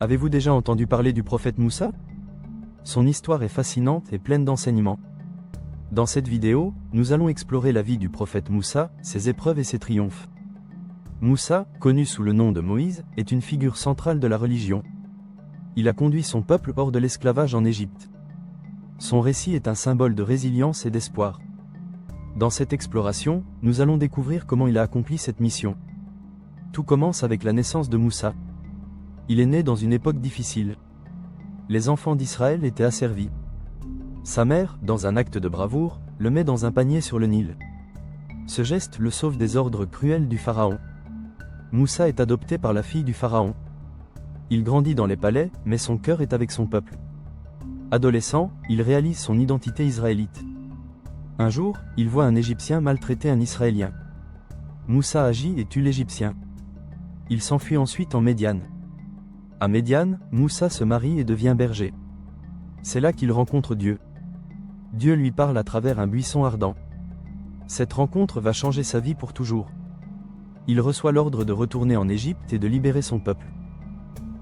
Avez-vous déjà entendu parler du prophète Moussa? Son histoire est fascinante et pleine d'enseignements. Dans cette vidéo, nous allons explorer la vie du prophète Moussa, ses épreuves et ses triomphes. Moussa, connu sous le nom de Moïse, est une figure centrale de la religion. Il a conduit son peuple hors de l'esclavage en Égypte. Son récit est un symbole de résilience et d'espoir. Dans cette exploration, nous allons découvrir comment il a accompli cette mission. Tout commence avec la naissance de Moussa. Il est né dans une époque difficile. Les enfants d'Israël étaient asservis. Sa mère, dans un acte de bravoure, le met dans un panier sur le Nil. Ce geste le sauve des ordres cruels du pharaon. Moussa est adopté par la fille du pharaon. Il grandit dans les palais, mais son cœur est avec son peuple. Adolescent, il réalise son identité israélite. Un jour, il voit un Égyptien maltraiter un Israélien. Moussa agit et tue l'Égyptien. Il s'enfuit ensuite en Médiane. À Médiane, Moussa se marie et devient berger. C'est là qu'il rencontre Dieu. Dieu lui parle à travers un buisson ardent. Cette rencontre va changer sa vie pour toujours. Il reçoit l'ordre de retourner en Égypte et de libérer son peuple.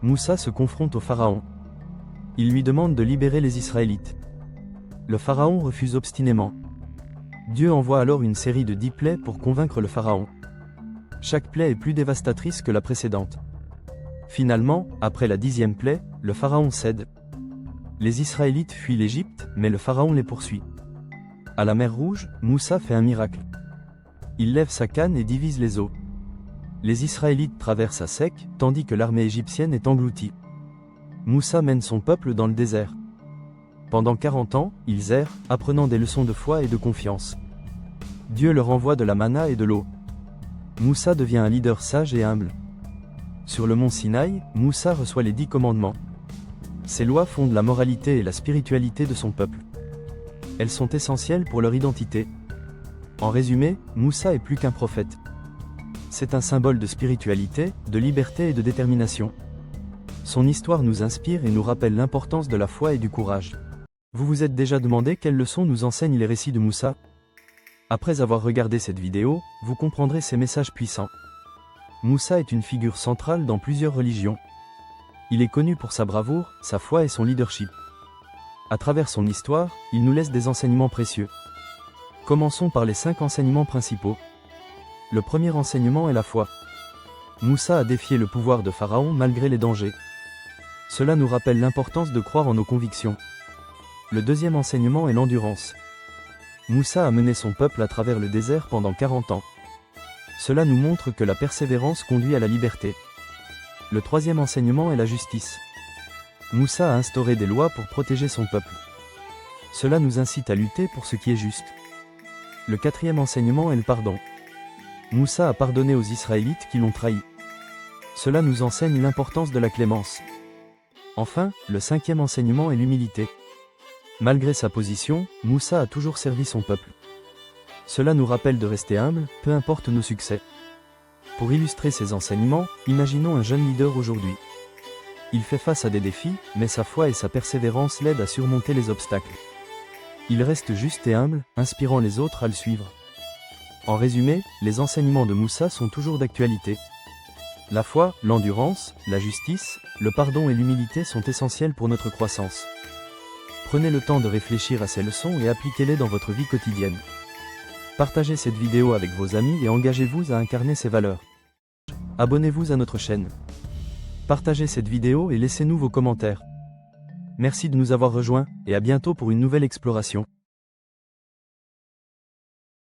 Moussa se confronte au pharaon. Il lui demande de libérer les Israélites. Le pharaon refuse obstinément. Dieu envoie alors une série de 10 plaies pour convaincre le pharaon. Chaque plaie est plus dévastatrice que la précédente. Finalement, après la 10e plaie, le pharaon cède. Les Israélites fuient l'Égypte, mais le pharaon les poursuit. À la mer Rouge, Moussa fait un miracle. Il lève sa canne et divise les eaux. Les Israélites traversent à sec, tandis que l'armée égyptienne est engloutie. Moussa mène son peuple dans le désert. Pendant 40 ans, ils errent, apprenant des leçons de foi et de confiance. Dieu leur envoie de la manna et de l'eau. Moussa devient un leader sage et humble. Sur le mont Sinaï, Moussa reçoit les 10 commandements. Ces lois fondent la moralité et la spiritualité de son peuple. Elles sont essentielles pour leur identité. En résumé, Moussa est plus qu'un prophète. C'est un symbole de spiritualité, de liberté et de détermination. Son histoire nous inspire et nous rappelle l'importance de la foi et du courage. Vous vous êtes déjà demandé quelles leçons nous enseignent les récits de Moussa? Après avoir regardé cette vidéo, vous comprendrez ces messages puissants. Moussa est une figure centrale dans plusieurs religions. Il est connu pour sa bravoure, sa foi et son leadership. À travers son histoire, il nous laisse des enseignements précieux. Commençons par les 5 enseignements principaux. Le premier enseignement est la foi. Moussa a défié le pouvoir de Pharaon malgré les dangers. Cela nous rappelle l'importance de croire en nos convictions. Le deuxième enseignement est l'endurance. Moussa a mené son peuple à travers le désert pendant 40 ans. Cela nous montre que la persévérance conduit à la liberté. Le troisième enseignement est la justice. Moussa a instauré des lois pour protéger son peuple. Cela nous incite à lutter pour ce qui est juste. Le quatrième enseignement est le pardon. Moussa a pardonné aux Israélites qui l'ont trahi. Cela nous enseigne l'importance de la clémence. Enfin, le cinquième enseignement est l'humilité. Malgré sa position, Moussa a toujours servi son peuple. Cela nous rappelle de rester humble, peu importe nos succès. Pour illustrer ces enseignements, imaginons un jeune leader aujourd'hui. Il fait face à des défis, mais sa foi et sa persévérance l'aident à surmonter les obstacles. Il reste juste et humble, inspirant les autres à le suivre. En résumé, les enseignements de Moussa sont toujours d'actualité. La foi, l'endurance, la justice, le pardon et l'humilité sont essentiels pour notre croissance. Prenez le temps de réfléchir à ces leçons et appliquez-les dans votre vie quotidienne. Partagez cette vidéo avec vos amis et engagez-vous à incarner ces valeurs. Abonnez-vous à notre chaîne. Partagez cette vidéo et laissez-nous vos commentaires. Merci de nous avoir rejoints, et à bientôt pour une nouvelle exploration.